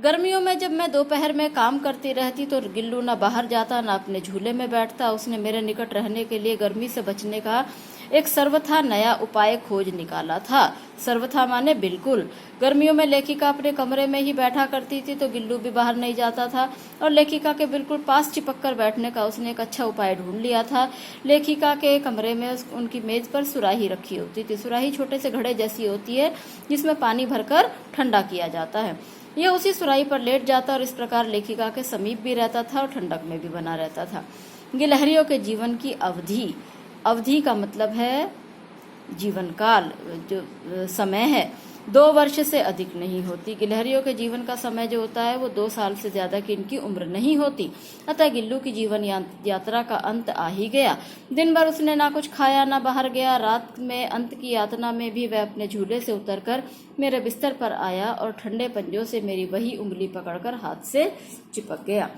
गर्मियों में जब मैं दोपहर में काम करती रहती तो गिल्लू ना बाहर जाता ना अपने झूले में बैठता। उसने मेरे निकट रहने के लिए गर्मी से बचने का एक सर्वथा नया उपाय खोज निकाला था। सर्वथा माने बिल्कुल। गर्मियों में लेखिका अपने कमरे में ही बैठा करती थी तो गिल्लू भी बाहर नहीं जाता था और लेखिका के बिल्कुल पास चिपक कर बैठने का उसने एक अच्छा उपाय ढूंढ लिया था। लेखिका के कमरे में उनकी मेज पर सुराही रखी होती थी। सुराही छोटे से घड़े जैसी होती है जिसमें पानी भरकर ठंडा किया जाता है। यह उसी सुराही पर लेट जाता और इस प्रकार लेखिका के समीप भी रहता था और ठंडक में भी बना रहता था। गिलहरियों के जीवन की अवधि, अवधि का मतलब है जीवन काल, जो समय है, 2 वर्ष से अधिक नहीं होती। गिलहरियों के जीवन का समय जो होता है वो 2 साल से ज्यादा की इनकी उम्र नहीं होती। अतः गिल्लू की जीवन यात्रा का अंत आ ही गया। दिन भर उसने ना कुछ खाया ना बाहर गया। रात में अंत की यातना में भी वह अपने झूले से उतरकर मेरे बिस्तर पर आया और ठंडे पंजों से मेरी वही उंगली पकड़कर हाथ से चिपक गया।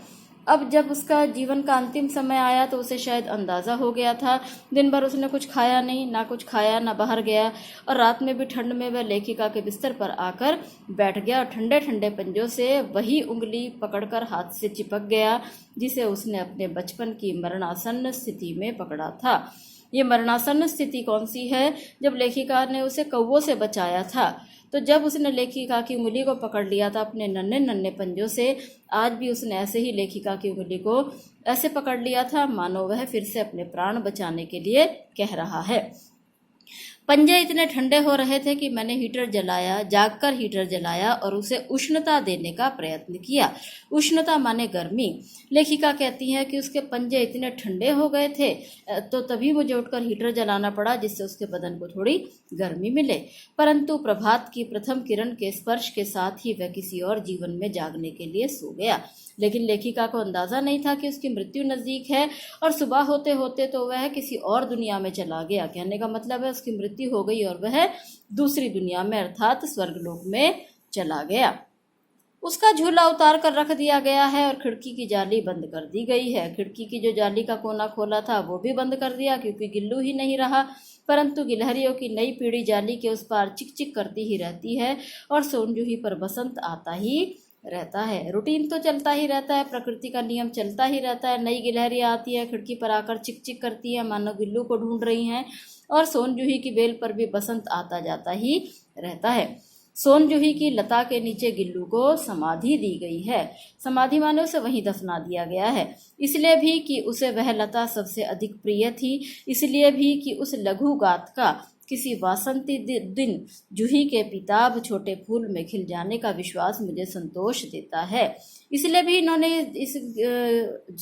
अब जब उसका जीवन का अंतिम समय आया तो उसे शायद अंदाजा हो गया था। दिन भर उसने कुछ खाया नहीं, ना कुछ खाया ना बाहर गया और रात में भी ठंड में वह लेखिका के बिस्तर पर आकर बैठ गया और ठंडे ठंडे पंजों से वही उंगली पकड़कर हाथ से चिपक गया जिसे उसने अपने बचपन की मरणासन्न स्थिति में पकड़ा था। ये मरणासन्न स्थिति कौन सी है? जब लेखिका ने उसे कौवों से बचाया था। तो जब उसने लेखिका की उंगली को पकड़ लिया था अपने नन्हे नन्हे पंजों से, आज भी उसने ऐसे ही लेखिका की उंगली को ऐसे पकड़ लिया था मानो वह फिर से अपने प्राण बचाने के लिए कह रहा है। पंजे इतने ठंडे हो रहे थे कि मैंने हीटर जलाया, जागकर हीटर जलाया और उसे उष्णता देने का प्रयत्न किया। उष्णता माने गर्मी। लेखिका कहती है कि उसके पंजे इतने ठंडे हो गए थे तो तभी मुझे उठकर हीटर जलाना पड़ा जिससे उसके बदन को थोड़ी गर्मी मिले। परंतु प्रभात की प्रथम किरण के स्पर्श के साथ ही वह किसी और जीवन में जागने के लिए सो गया। लेकिन लेखिका को अंदाजा नहीं था कि उसकी मृत्यु नजदीक है और सुबह होते होते तो वह किसी और दुनिया में चला गया। कहने का मतलब है उसकी मृत्यु हो गई और वह दूसरी दुनिया में अर्थात स्वर्गलोक में चला गया। उसका झूला उतार कर रख दिया गया है और खिड़की की जाली बंद कर दी गई है। खिड़की की जो जाली का कोना खोला था वो भी बंद कर दिया क्योंकि गिल्लू ही नहीं रहा। परंतु गिलहरियों की नई पीढ़ी जाली के उस पार चिक चिक करती ही रहती है और सोनजूही पर बसंत आता ही रहता है। रूटीन तो चलता ही रहता है, प्रकृति का नियम चलता ही रहता है। नई गिलहरियां आती है, खिड़की पर आकर चिक चिक करती है मानो गिल्लू को ढूंढ रही हैं और सोनजूही की बेल पर भी बसंत आता जाता ही रहता है। सोनजूही की लता के नीचे गिल्लू को समाधि दी गई है। समाधि माने उसे वहीं दफना दिया गया है। इसलिए भी कि उसे वह लता सबसे अधिक प्रिय थी, इसलिए भी कि उस लघु गात का किसी वासंती दिन जूही के पिताब छोटे फूल में खिल जाने का विश्वास मुझे संतोष देता है। इसलिए भी इन्होंने इस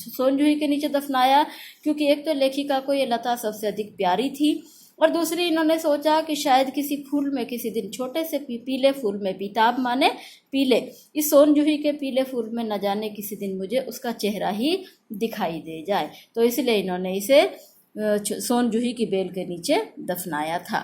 सोनजूही के नीचे दफनाया क्योंकि एक तो लेखिका को ये लता सबसे अधिक प्यारी थी और दूसरी इन्होंने सोचा कि शायद किसी फूल में किसी दिन, छोटे से पीले फूल में, पीताब माने पीले, इस सोनजूही के पीले फूल में न जाने किसी दिन मुझे उसका चेहरा ही दिखाई दे जाए। तो इसलिए इन्होंने इसे सोनजूही की बेल के नीचे दफनाया था।